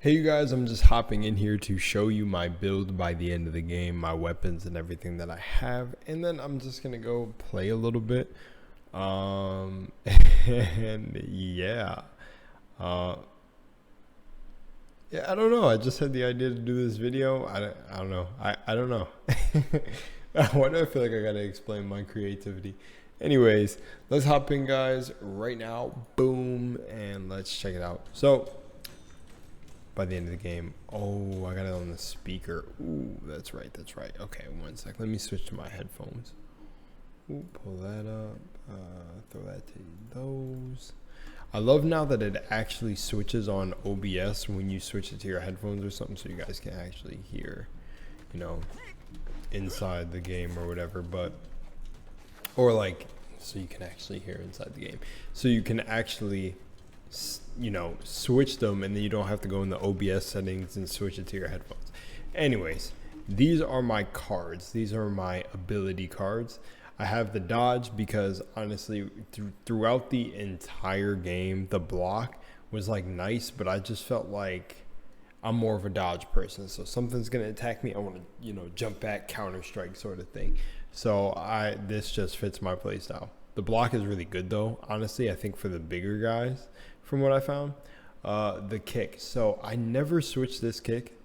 Hey you guys, I'm just hopping in here to show you my build by the end of the game, my weapons and everything that I have, and then I'm just gonna go play a little bit. Um, and uh, yeah, I don't know. I just had the idea to do this video. I don't know. I don't know. Why do I feel like I gotta explain my creativity? Anyways, let's hop in, guys, right now. Boom, and let's check it out. So by the end of the game. Oh, I got it on the speaker. Ooh, that's right. Okay, one sec. Let me switch to my headphones. Ooh, pull that up. Throw that to those. I love now that it actually switches on OBS when you switch it to your headphones or something, so you guys can actually hear, you know, inside the game or whatever. But or like, so you can actually hear inside the game. So you can actually, you know, switch them, and then you don't have to go in the OBS settings and switch it to your headphones. Anyways, these are my cards. These are my ability cards. I have the dodge because honestly, throughout the entire game, the block was like nice, but I just felt like I'm more of a dodge person. So something's gonna attack me, I want to, you know, jump back, counter strike sort of thing. So this just fits my playstyle. The block is really good though. Honestly, I think for the bigger guys, from what I found, the kick. So I never switched this kick.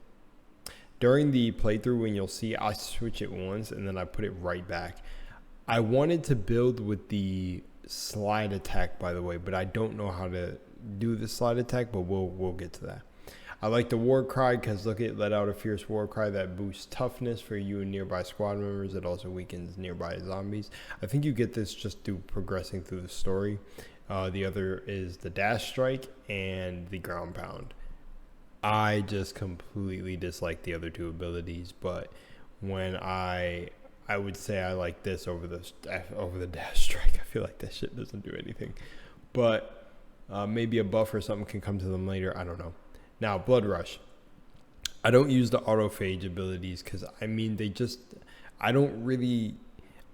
During the playthrough, when you'll see, I switch it once and then I put it right back. I wanted to build with the slide attack, by the way, but I don't know how to do the slide attack, but we'll get to that. I like the war cry because look, it let out a fierce war cry that boosts toughness for you and nearby squad members. It also weakens nearby zombies. I think you get this just through progressing through the story. The other is the dash strike and the ground pound. I just completely dislike the other two abilities, but when I would say I like this over the dash strike. I feel like that shit doesn't do anything, but maybe a buff or something can come to them later. I don't know. Now, Blood Rush. I don't use the autophage abilities because, I mean, I don't really...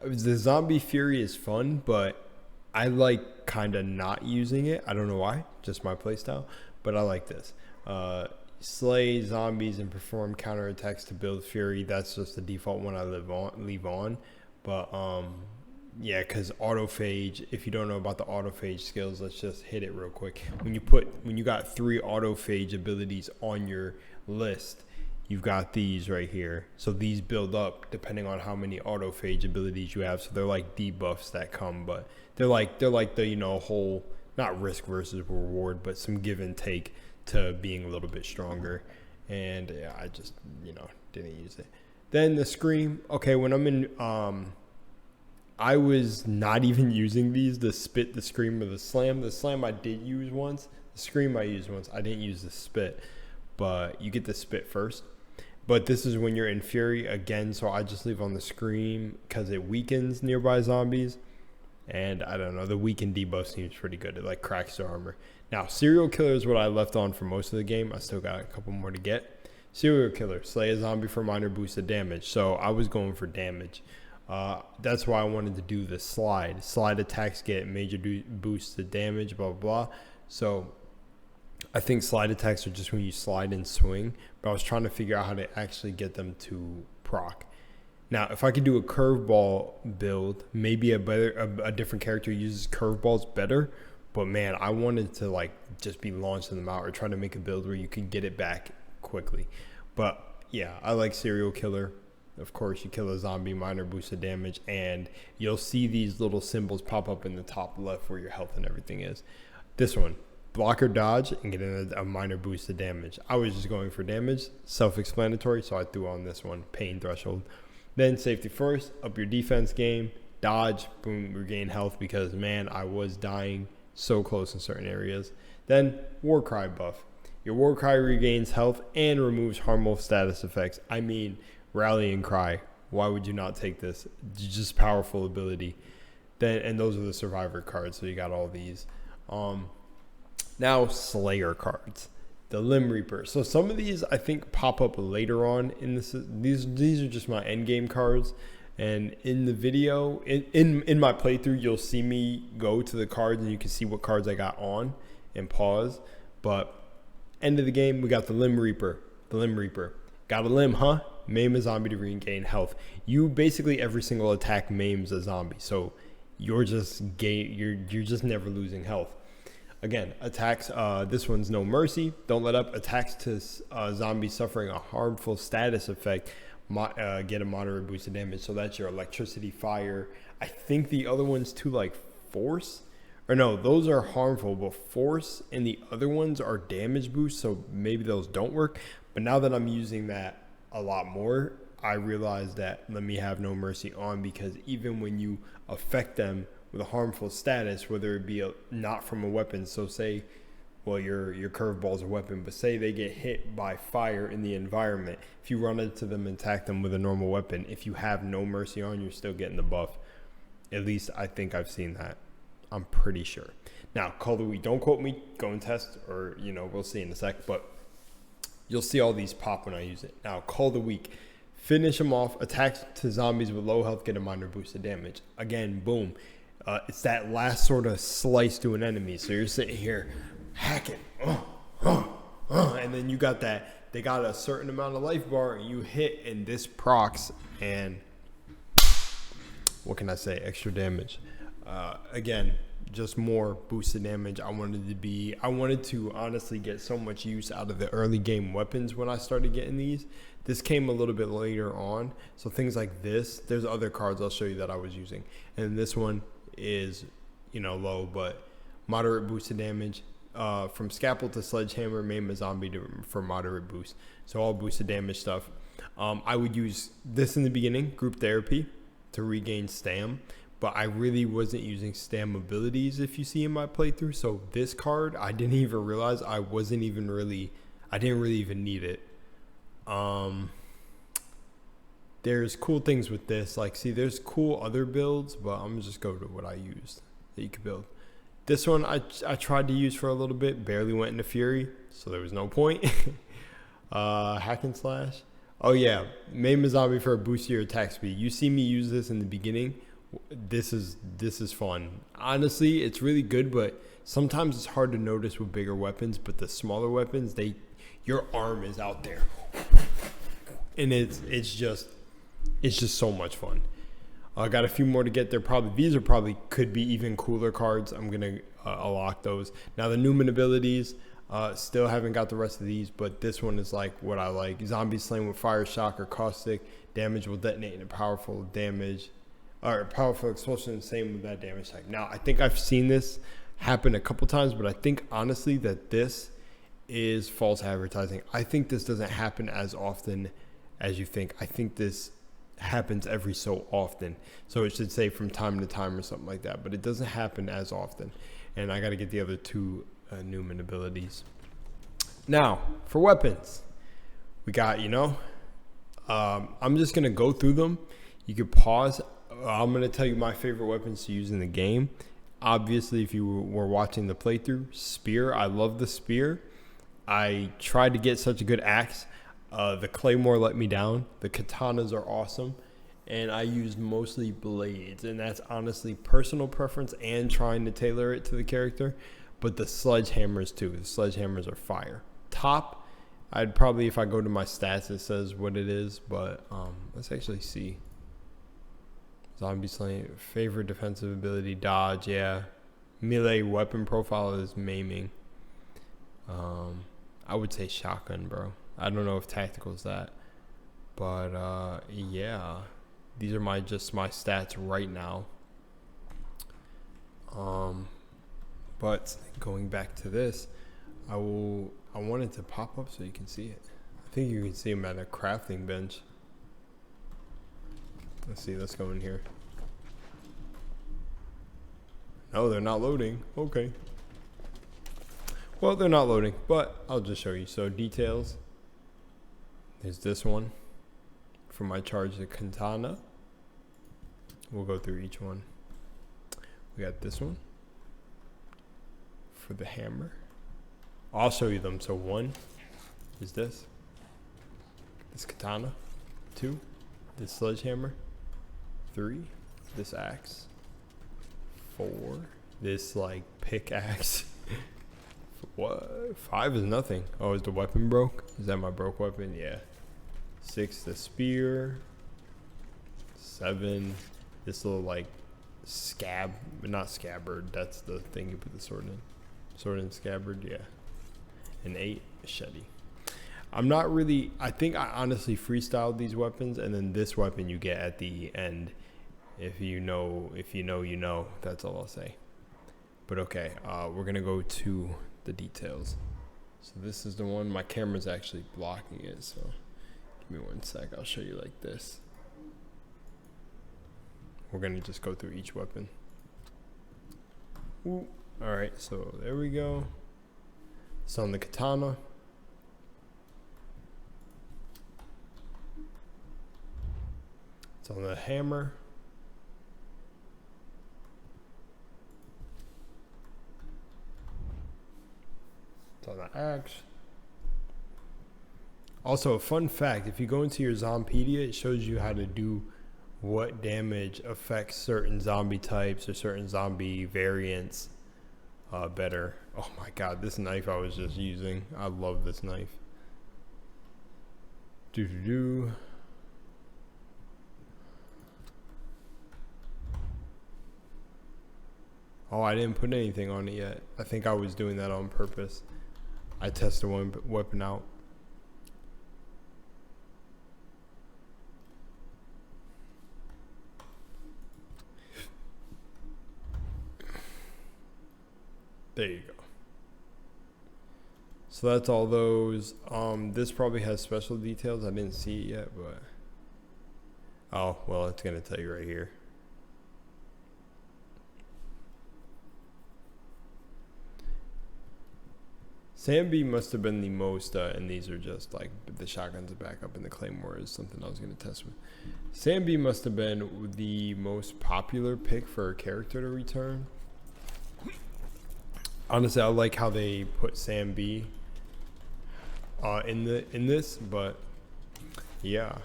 The Zombie Fury is fun, but I like kind of not using it. I don't know why, just my playstyle, but I like this. Slay zombies and perform counterattacks to build Fury. That's just the default one I leave on. But, yeah, because autophage, if you don't know about the autophage skills, let's just hit it real quick. When you got 3 autophage abilities on your list, you've got these right here. So these build up depending on how many autophage abilities you have. So they're like debuffs that come, but they're like the, you know, whole, not risk versus reward, but some give and take to being a little bit stronger. And yeah, I just, you know, didn't use it. Then the scream. Okay, when I'm in I was not even using these, the spit, the scream, or the slam. The slam I did use once. The scream I used once. I didn't use the spit, but you get the spit first. But this is when you're in Fury again, so I just leave on the scream because it weakens nearby zombies. And I don't know, the weaken debuff seems pretty good. It like cracks their armor. Now, Serial Killer is what I left on for most of the game. I still got a couple more to get. Serial Killer, slay a zombie for minor boosted damage. So I was going for damage. That's why I wanted to do the slide. Slide attacks get major boosts to damage, blah, blah, blah. So I think slide attacks are just when you slide and swing. But I was trying to figure out how to actually get them to proc. Now, if I could do a curveball build, maybe a different character uses curveballs better. But man, I wanted to like just be launching them out or trying to make a build where you can get it back quickly. But yeah, I like Serial Killer. Of course, you kill a zombie, minor boosted damage, and you'll see these little symbols pop up in the top left where your health and everything is. This one, block or dodge and get a minor boosted damage. I was just going for damage, self-explanatory, so I threw on this one, pain threshold. Then safety first, up your defense game, dodge, boom, regain health because, man, I was dying so close in certain areas. Then war cry buff. Your war cry regains health and removes harmful status effects. I mean, rallying cry. Why would you not take this? Just powerful ability. Then, and those are the survivor cards. So you got all these. Now Slayer cards, the Limb Reaper. So some of these I think pop up later on in this. These are just my end game cards. And in the video, in my playthrough, you'll see me go to the cards and you can see what cards I got on and pause. But End of the game, we got the Limb Reaper. Got a limb, huh? Maim a zombie to regain health. You basically every single attack maims a zombie, so you're just you're just never losing health. Again, attacks. This one's no mercy. Don't let up. Attacks to zombies suffering a harmful status effect get a moderate boost of damage. So that's your electricity, fire. I think the other one's too like force. Or no, those are harmful, but force and the other ones are damage boosts, so maybe those don't work. But now that I'm using that a lot more, I realize that let me have no mercy on, because even when you affect them with a harmful status, whether it be not from a weapon, so say, well, your curveball's a weapon, but say they get hit by fire in the environment, if you run into them and attack them with a normal weapon, if you have no mercy on, you're still getting the buff. At least I think I've seen that. I'm pretty sure. Now, Call of the Week, don't quote me, go and test, or, we'll see in a sec, but you'll see all these pop when I use it. Now, Call of the Week, finish them off, attacks to zombies with low health, get a minor boost of damage. Again, boom. It's that last sort of slice to an enemy. So you're sitting here hacking, and then you got that, they got a certain amount of life bar, and you hit, and this procs, and what can I say, extra damage. Again, just more boosted damage. I wanted to honestly get so much use out of the early game weapons when I started getting these. This came a little bit later on. So things like this, there's other cards I'll show you that I was using. And this one is, low, but moderate boosted damage. From Scalpel to Sledgehammer, maim a zombie for moderate boost. So all boosted damage stuff. I would use this in the beginning, group therapy, to regain stam. But I really wasn't using stam abilities if you see in my playthrough. So this card, I didn't even realize I didn't really even need it. There's cool things with this. Like, see, there's cool other builds, but I'm gonna just go to what I used that you could build. This one I tried to use for a little bit, barely went into Fury, so there was no point. Hack and slash. Oh yeah, maim a zombie for a boost to your attack speed. You see me use this in the beginning. This is fun. Honestly, it's really good, but sometimes it's hard to notice with bigger weapons. But the smaller weapons, your arm is out there, and it's just so much fun. I got a few more to get there. These could be even cooler cards. I'm gonna unlock those now. The Newman abilities, still haven't got the rest of these, but this one is like what I like. Zombies slain with fire, shock, or caustic damage will detonate in a powerful explosion, same with that damage type. Now, I think I've seen this happen a couple times, but I think honestly that this is false advertising. I think this doesn't happen as often as you think. I think this happens every so often. So it should say from time to time or something like that, but it doesn't happen as often. And I got to get the other two Newman abilities. Now, for weapons, we got, I'm just going to go through them. You could pause. I'm going to tell you my favorite weapons to use in the game. Obviously, if you were watching the playthrough, spear. I love the spear. I tried to get such a good axe. The claymore let me down. The katanas are awesome. And I used mostly blades. And that's honestly personal preference and trying to tailor it to the character. But the sledgehammers too. The sledgehammers are fire. Top, I'd probably, if I go to my stats, it says what it is. But let's actually see. Zombie slaying, favorite defensive ability, dodge, yeah. Melee weapon profile is maiming. I would say shotgun, bro. I don't know if tactical is that. But yeah. These are my stats right now. But going back to this, I want it to pop up so you can see it. I think you can see them at a crafting bench. Let's see, let's go in here. No, they're not loading. Okay. Well, they're not loading, but I'll just show you. So details. There's this one for my charge the katana. We'll go through each one. We got this one for the hammer. I'll show you them. So 1 is this katana. 2, this sledgehammer. 3, this axe. 4, this like pickaxe. What? 5 is nothing. Oh, is the weapon broke? Is that my broke weapon? Yeah. 6, the spear. 7, this little like scab, not scabbard. That's the thing you put the sword in. Sword and scabbard, yeah. And 8, machete. I'm not really. I think I honestly freestyled these weapons, and then this weapon you get at the end. If you know, you know. That's all I'll say. But okay, we're gonna go to the details. So this is the one. My camera's actually blocking it, so give me 1 sec. I'll show you like this. We're gonna just go through each weapon. Ooh. All right, so there we go. It's on the katana. It's on the hammer. It's on the axe. Also, a fun fact, if you go into your Zompedia, it shows you how to do what damage affects certain zombie types or certain zombie variants better. Oh my god, this knife I was just using. I love this knife. Doo-doo-doo. Oh, I didn't put anything on it yet. I think I was doing that on purpose. I tested one weapon out. There you go. So that's all those. This probably has special details. I didn't see it yet, but oh well, it's gonna tell you right here. Sam B must have been the most, and these are just like the shotguns back up, and the claymore is something I was gonna test with. Sam B must have been the most popular pick for a character to return. Honestly, I like how they put Sam B in this, but yeah,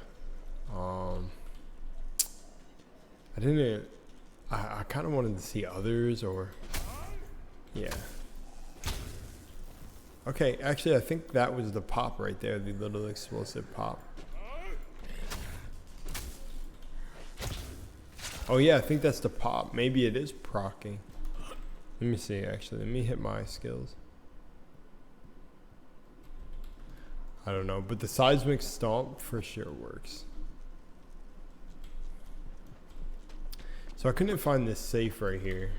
I kind of wanted to see others, or yeah. Okay, actually, I think that was the pop right there, the little explosive pop. Oh yeah, I think that's the pop. Maybe it is proccing. Let me see, actually. Let me hit my skills. I don't know, but the seismic stomp for sure works. So I couldn't find this safe right here.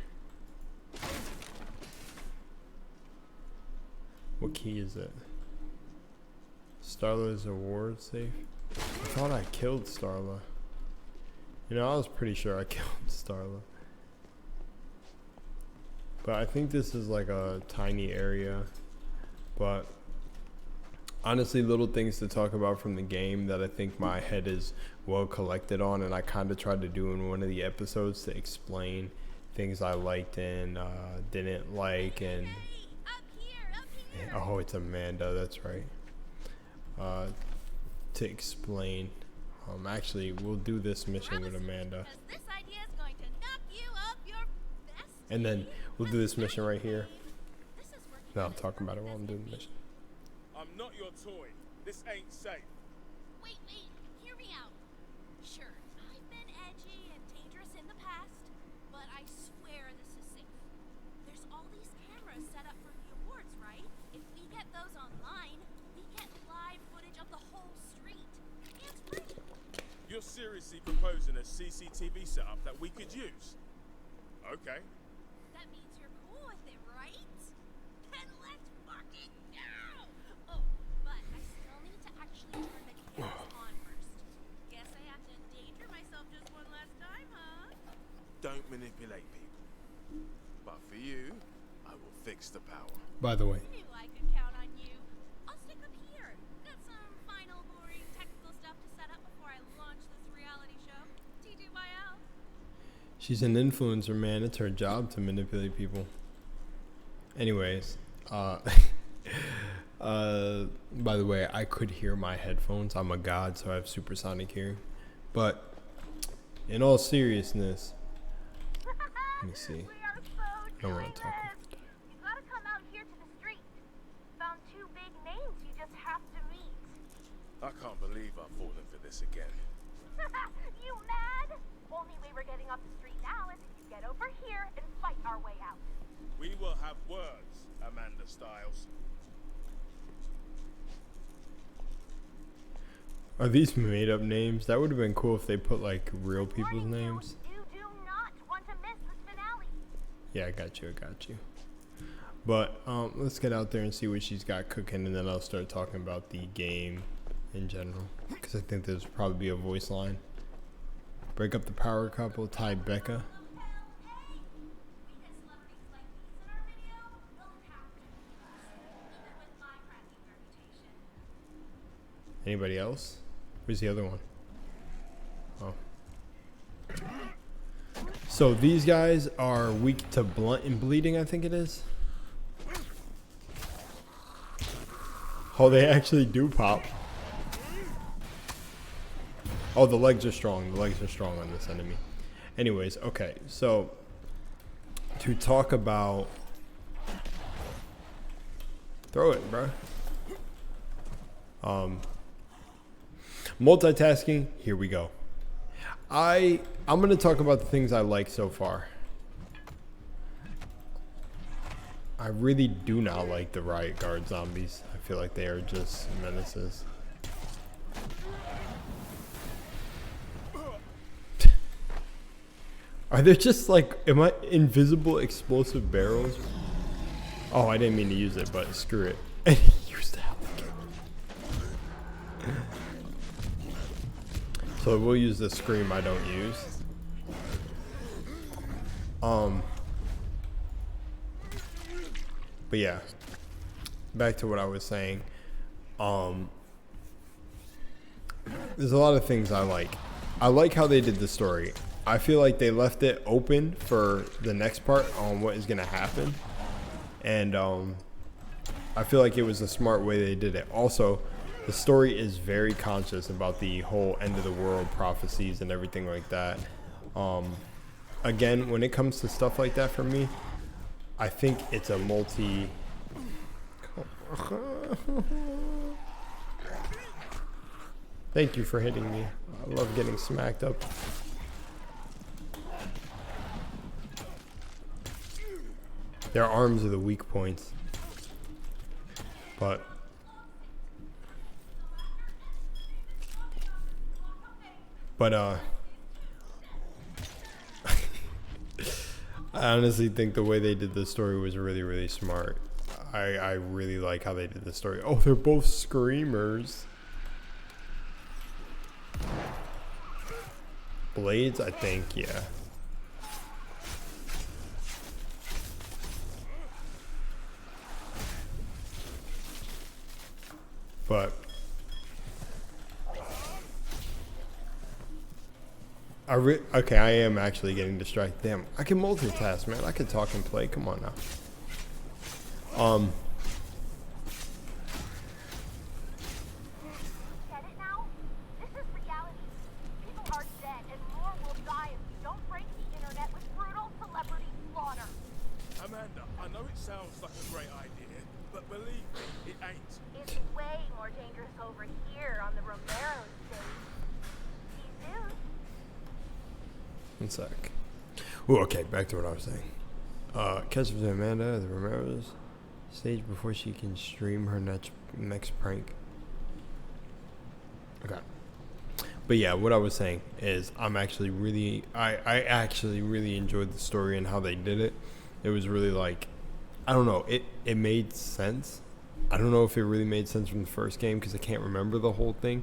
What key is it? Starla's award safe? I thought I killed Starla. You know, I was pretty sure I killed Starla. But I think this is like a tiny area. But honestly, little things to talk about from the game that I think my head is well collected on, and I kind of tried to do in one of the episodes to explain things I liked and didn't like. And oh, it's Amanda, that's right. To explain. Actually, we'll do this mission with Amanda. And then we'll do this mission right here. No, I'll talk about it while I'm doing the mission. I'm not your toy. This ain't safe. Wait, hear me out. Sure, I've been edgy and dangerous in the past, but I swear this is safe. There's all these cameras set up for the awards, right? If we get those online, we get live footage of the whole street. And free. You're seriously proposing a CCTV setup that we could use? Okay. That means you're cool with it, right? Then let's fucking go! Oh, but I still need to actually turn the cameras on first. Guess I have to endanger myself just one last time, huh? Don't manipulate people. But for you, I will fix the power. By the way. Knew I could count on you. I'll stick up here. Got some final boring technical stuff to set up before I launch this reality show. TGYL. She's an influencer, man. It's her job to manipulate people. Anyways, by the way, I could hear my headphones. I'm a god, so I have supersonic hearing. But in all seriousness, let me see. I don't want to talk. You gotta come out here to the street. I can't believe I've fallen for this again. You mad? Only way we're getting off the street now is if you get over here and fight our way out. We will have words, Amanda Styles. Are these made up names? That would have been cool if they put like real people's names. You do not want to miss this finale. Yeah, I got you. But let's get out there and see what she's got cooking, and then I'll start talking about the game in general, because I think there's probably be a voice line. Break up the power couple, tie Becca. Anybody else? Where's the other one? Oh. So these guys are weak to blunt and bleeding, I think it is. Oh, they actually do pop. Oh, the legs are strong. The legs are strong on this enemy. Anyways, okay. So to talk about... Throw it, bro. Multitasking, here we go. I'm going to talk about the things I like so far. I really do not like the Riot Guard zombies. I feel like they are just menaces. Are there just like, am I invisible explosive barrels? Oh, I didn't mean to use it, but screw it. Use the alligator. So we'll use the scream I don't use. But yeah, back to what I was saying. There's a lot of things I like. I like how they did the story. I feel like they left it open for the next part on what is going to happen. And I feel like it was a smart way they did it. Also, the story is very conscious about the whole end of the world prophecies and everything like that. Again, when it comes to stuff like that for me, I think it's a multi... Thank you for hitting me. I love getting smacked up. Their arms are the weak points. But... I honestly think the way they did the story was really, really smart. I really like how they did the story. Oh, they're both screamers. Blades, I think, yeah. But okay, I am actually getting distracted. Damn, I can multitask, man. I can talk and play. Come on now. Get it now? This is reality. People are dead and more will die if we don't break the internet with brutal celebrity slaughter. Amanda, I know it sounds like a great idea, but believe me, it ain't. It's way more dangerous over here on the Romero estate. See you soon. One sec. Ooh, okay, back to what I was saying. Catch with Amanda, the Romero's stage before she can stream her next prank. Okay. But yeah, what I was saying is I actually really enjoyed the story and how they did it. It was really like, I don't know, it made sense. I don't know if it really made sense from the first game because I can't remember the whole thing,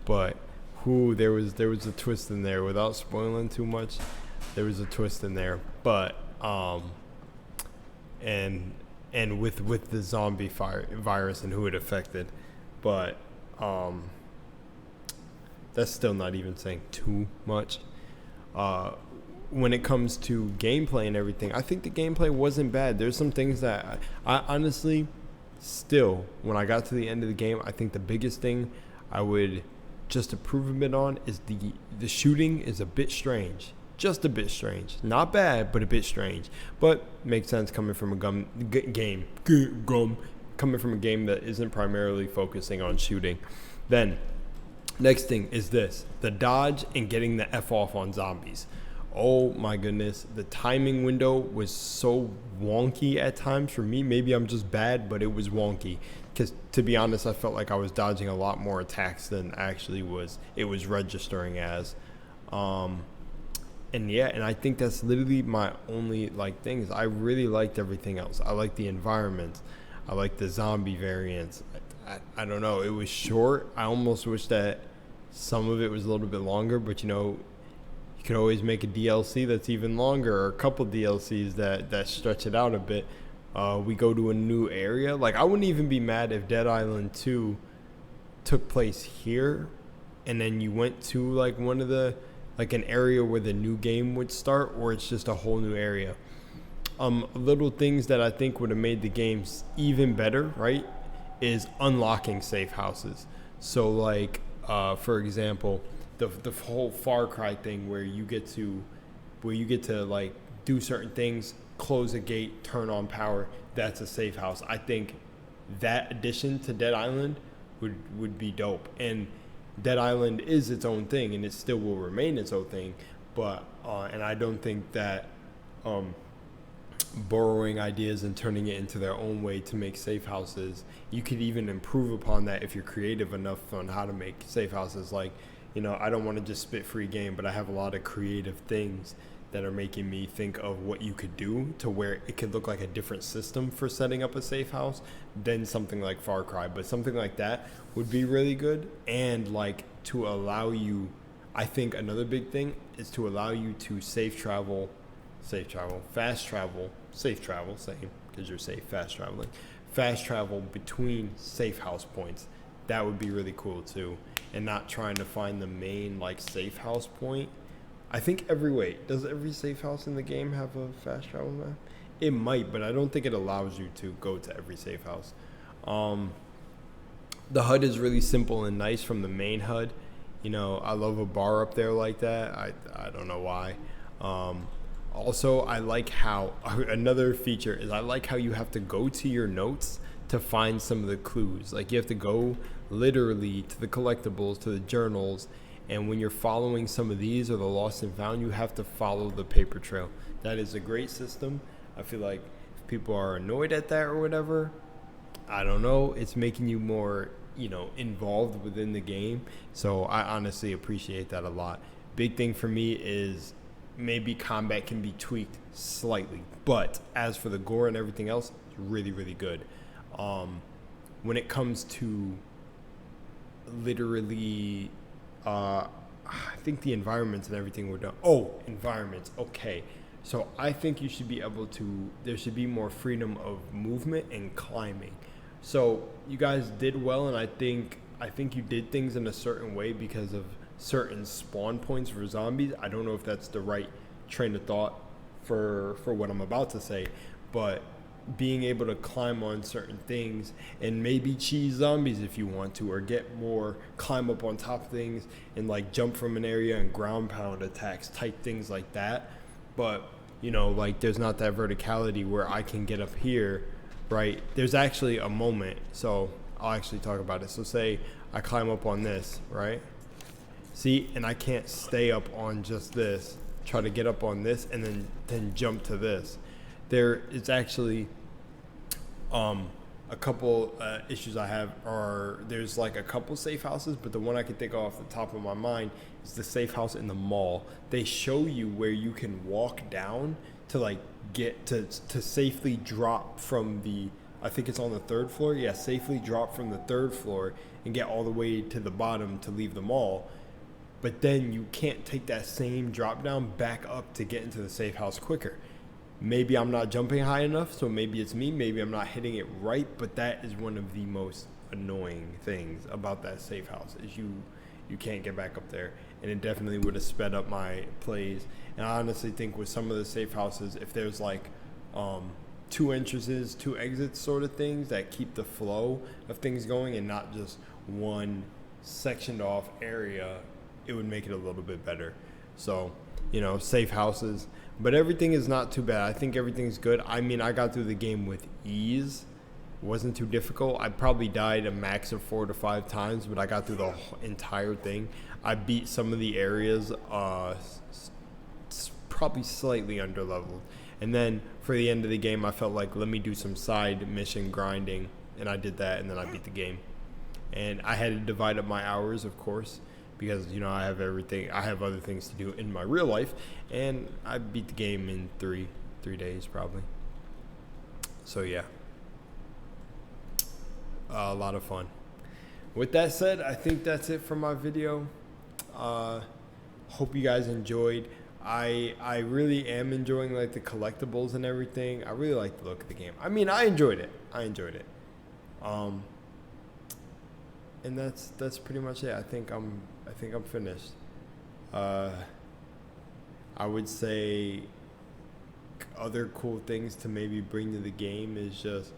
but there was a twist in there without spoiling too much. There was a twist in there, but and with the zombie virus and who it affected, but that's still not even saying too much. When it comes to gameplay and everything, I think the gameplay wasn't bad. There's some things that I honestly still, when I got to the end of the game, I think the biggest thing I would just approve a bit on is the shooting is a bit strange. Just a bit strange. Not bad, but a bit strange. But makes sense coming from a coming from a game that isn't primarily focusing on shooting. Then Next thing is this: the dodge and getting the F off on zombies. Oh my goodness, the timing window was so wonky at times for me. Maybe I'm just bad, but it was wonky. Because to be honest, I felt like I was dodging a lot more attacks than actually it was registering as. And yeah, and I think that's literally my only like things. I really liked everything else. I liked the environment. I liked the zombie variants. I don't know. It was short. I almost wish that some of it was a little bit longer, but you could always make a DLC that's even longer, or a couple DLCs that stretch it out a bit. We go to a new area. Like, I wouldn't even be mad if Dead Island 2 took place here, and then you went to like one of the, like an area where the new game would start, or it's just a whole new area. Little things that I think would have made the games even better, right, is unlocking safe houses. So like, for example, the whole Far Cry thing where you get to like do certain things, close a gate, turn on power, that's a safe house. I think that addition to Dead Island would be dope. And Dead Island is its own thing, and it still will remain its own thing. But and I don't think that borrowing ideas and turning it into their own way to make safe houses, you could even improve upon that if you're creative enough on how to make safe houses. Like, I don't want to just spit free game, but I have a lot of creative things that are making me think of what you could do to where it could look like a different system for setting up a safe house than something like Far Cry. But something like that would be really good. And like, to allow you, I think another big thing is to allow you to fast travel, safe travel, same, because you're safe, fast travel between safe house points. That would be really cool too. And not trying to find the main like safe house point. I think does every safe house in the game have a fast travel map? It might, but I don't think it allows you to go to every safe house. The HUD is really simple and nice from the main HUD. I love a bar up there like that. I don't know why. Also, I like how another feature is I like how you have to go to your notes to find some of the clues. Like, you have to go literally to the collectibles, to the journals, and when you're following some of these or the lost and found, you have to follow the paper trail. That is a great system. I feel like if people are annoyed at that or whatever, I don't know, it's making you more, involved within the game. So I honestly appreciate that a lot. Big thing for me is maybe combat can be tweaked slightly, but as for the gore and everything else, it's really, really good. When it comes to literally, I think the environments and everything were done. Oh, environments. Okay. So I think you should be able to, there should be more freedom of movement and climbing. So you guys did well, and I think you did things in a certain way because of certain spawn points for zombies. I don't know if that's the right train of thought for what I'm about to say, but being able to climb on certain things and maybe cheese zombies if you want to, or get more, climb up on top of things and like jump from an area and ground pound attacks, type things like that. But like, there's not that verticality where I can get up here, right? There's actually a moment, so I'll actually talk about it. So say I climb up on this, right? See, and I can't stay up on just this, try to get up on this and then jump to this. There is actually a couple issues I have are, there's like a couple safe houses, but the one I can think of off the top of my mind is the safe house in the mall. They show you where you can walk down to like get to safely drop from the, I think it's on the third floor. Yeah, safely drop from the third floor and get all the way to the bottom to leave the mall. But then you can't take that same drop down back up to get into the safe house quicker. Maybe I'm not jumping high enough, so maybe it's me. Maybe I'm not hitting it right, but that is one of the most annoying things about that safe house is you can't get back up there. And it definitely would have sped up my plays. And I honestly think with some of the safe houses, if there's like 2 entrances, 2 exits sort of things that keep the flow of things going and not just one sectioned off area, it would make it a little bit better. So, safe houses. But everything is not too bad. I think everything's good. I mean, I got through the game with ease. wasn't too difficult. I probably died a max of 4 to 5 times, but I got through the entire thing. I beat some of the areas probably slightly under leveled, and then for the end of the game I felt like, let me do some side mission grinding, and I did that, and then I beat the game. And I had to divide up my hours, of course, because I have other things to do in my real life, and I beat the game in three days probably. So yeah, a lot of fun. With that said, I think that's it for my video. Hope you guys enjoyed. I really am enjoying like the collectibles and everything. I really like the look of the game. I mean, I enjoyed it. And that's pretty much it. I think I'm finished. I would say other cool things to maybe bring to the game is just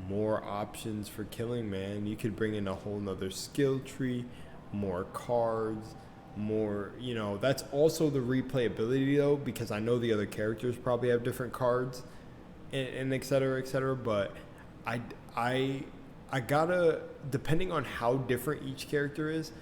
more options for killing, man. You could bring in a whole nother skill tree, more cards, more, that's also the replayability though, because I know the other characters probably have different cards and et cetera, but I gotta, depending on how different each character is,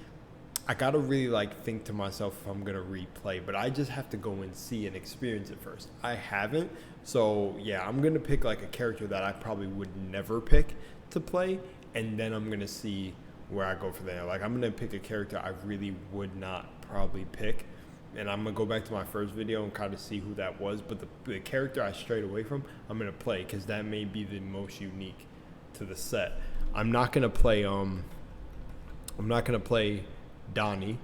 I gotta really like think to myself if I'm gonna replay, but I just have to go and see and experience it first. I haven't, so yeah, I'm gonna pick like a character that I probably would never pick to play, and then I'm gonna see where I go from there. Like, I'm gonna pick a character I really would not probably pick, and I'm gonna go back to my first video and kind of see who that was. But the character I strayed away from, I'm gonna play, because that may be the most unique to the set. I'm not gonna play Donnie,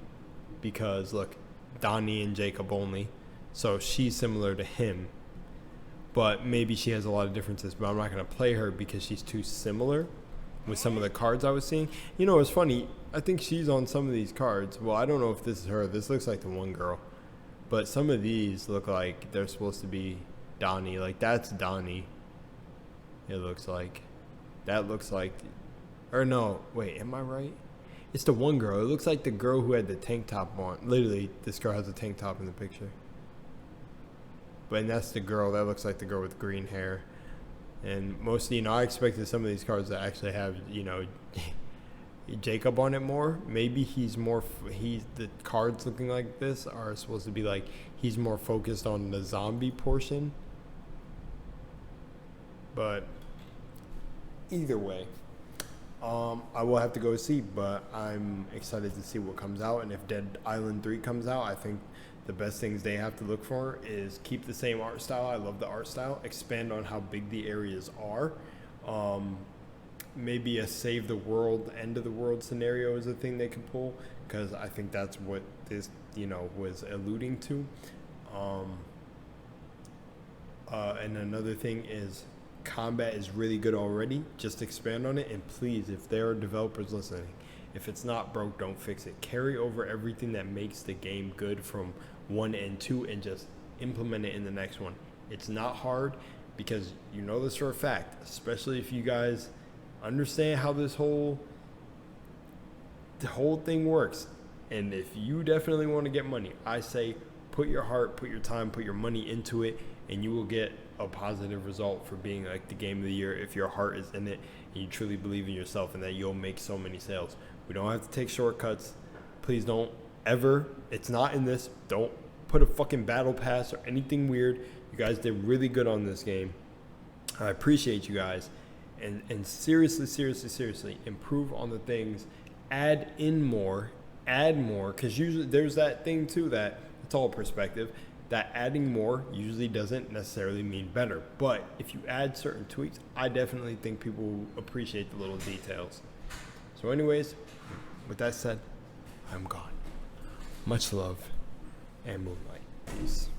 because look, Donnie and Jacob only, so she's similar to him, but maybe she has a lot of differences. But I'm not gonna play her because she's too similar with some of the cards I was seeing. It's funny, I think she's on some of these cards. Well, I don't know if this is her. This looks like the one girl, but some of these look like they're supposed to be Donnie. Like, that's Donnie. It looks like or no, wait, am I right? It's the one girl. It looks like the girl who had the tank top on. Literally, this girl has a tank top in the picture. And that's the girl. That looks like the girl with green hair. And mostly, I expected some of these cards to actually have, Jacob on it more. Maybe the cards looking like this are supposed to be like, he's more focused on the zombie portion. But either way, I will have to go see, but I'm excited to see what comes out. And if Dead Island 3 comes out, I think the best things they have to look for is keep the same art style. I love the art style. Expand on how big the areas are. Maybe a save the world, end of the world scenario is a thing they can pull, because I think that's what this, was alluding to. And another thing is, combat is really good already. Just expand on it, and please, if there are developers listening, if it's not broke, don't fix it. Carry over everything that makes the game good from 1 and 2 and just implement it in the next one. It's not hard, because this for a fact, especially if you guys understand how the whole thing works. And if you definitely want to get money, I say put your heart, put your time, put your money into it, and you will get a positive result for being like the game of the year if your heart is in it and you truly believe in yourself and that you'll make so many sales. We don't have to take shortcuts. Please don't ever. It's not in this. Don't put a fucking battle pass or anything weird. You guys did really good on this game. I appreciate you guys. And seriously, improve on the things. Add more, because usually there's that thing too, that it's all perspective, that adding more usually doesn't necessarily mean better. But if you add certain tweaks, I definitely think people will appreciate the little details. So anyways, with that said, I'm gone. Much love and moonlight. Peace.